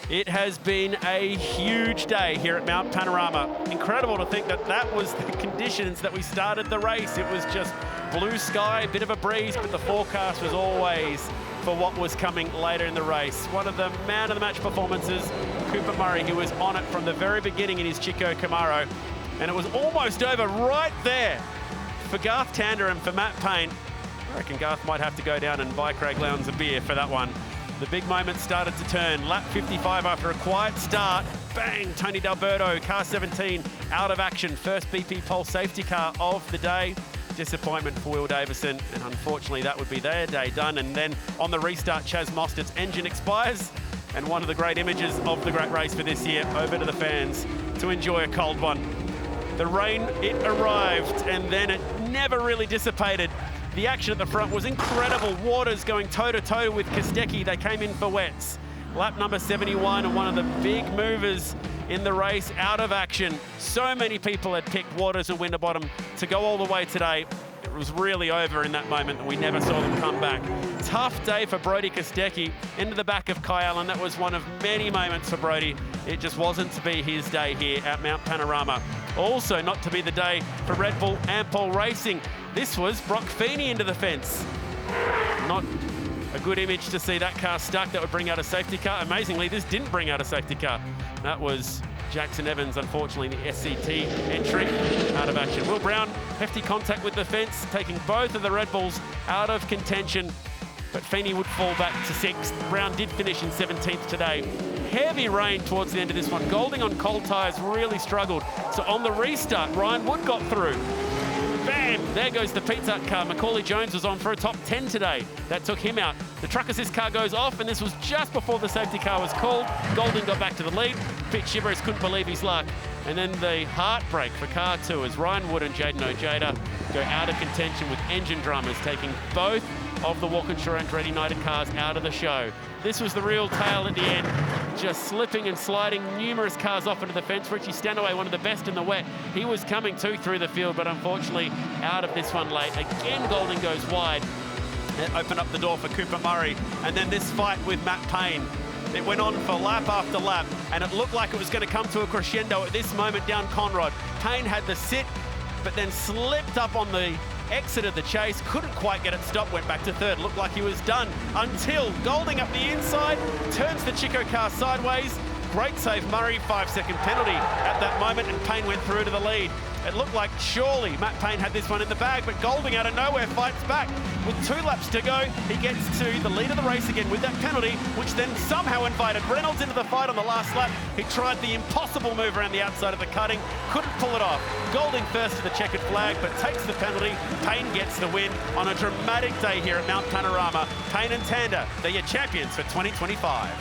It has been a huge day here at Mount Panorama. Incredible to think that that was the conditions that we started the race. It was just blue sky, a bit of a breeze, but the forecast was always for what was coming later in the race. One of the man of the match performances, Cooper Murray, who was on it from the very beginning in his Chico Camaro. And it was almost over right there for Garth Tander and for Matt Payne. I reckon Garth might have to go down and buy Craig Lowndes a beer for that one. The big moment started to turn. Lap 55 after a quiet start. Bang, Tony D'Alberto, car 17, out of action. First BP pole safety car of the day. Disappointment for Will Davison, and unfortunately that would be their day done. And then on the restart, Chaz Mostert's engine expires, and one of the great images of the great race for this year, over to the fans to enjoy a cold one. The rain, it arrived, and then it never really dissipated. The action at the front was incredible. Waters going toe-to-toe with Kostecki. They came in for wets. Lap number 71, and one of the big movers in the race out of action. So many people had picked Waters and Winterbottom to go all the way today. It was really over in that moment, and we never saw them come back. Tough day for Brodie Kostecki into the back of Kai Allen. That was one of many moments for Brodie. It just wasn't to be his day here at Mount Panorama. Also not to be the day for Red Bull Ampol Racing. This was Brock Feeney into the fence. Not a good image to see that car stuck. That would bring out a safety car. Amazingly, this didn't bring out a safety car. That was Jackson Evans, unfortunately, the SCT entry out of action. Will Brown, hefty contact with the fence, taking both of the Red Bulls out of contention, but Feeney would fall back to 6th. Brown did finish in 17th today. Heavy rain towards the end of this one. Golding on cold tyres really struggled. So on the restart, Ryan Wood got through. Bam! There goes the Pizza Hut car. Macaulay Jones was on for a top 10 today. That took him out. The truck assist car goes off, and this was just before the safety car was called. Golding got back to the lead. Pete Shivers couldn't believe his luck. And then the heartbreak for car 2 as Ryan Wood and Jaden Ojeda go out of contention with engine drummers, taking both of the Walkinshaw Andretti United cars out of the show. This was the real tale at the end, just slipping and sliding numerous cars off into the fence. Richie Stanaway, one of the best in the wet. He was coming too through the field, but unfortunately out of this one late. Again, Golding goes wide. It opened up the door for Cooper Murray. And then this fight with Matt Payne. It went on for lap after lap, and it looked like it was going to come to a crescendo at this moment down Conrod. Payne had the sit, but then slipped up on the exit of the chase, couldn't quite get it stopped, went back to 3rd. Looked like he was done until Golding up the inside, turns the Chico car sideways. Great save, Murray, 5-second penalty at that moment, and Payne went through to the lead. It looked like surely Matt Payne had this one in the bag, but Golding out of nowhere fights back. With 2 laps to go, he gets to the lead of the race again with that penalty, which then somehow invited Reynolds into the fight on the last lap. He tried the impossible move around the outside of the cutting, couldn't pull it off. Golding first to the checkered flag, but takes the penalty. Payne gets the win on a dramatic day here at Mount Panorama. Payne and Tander, they're your champions for 2025.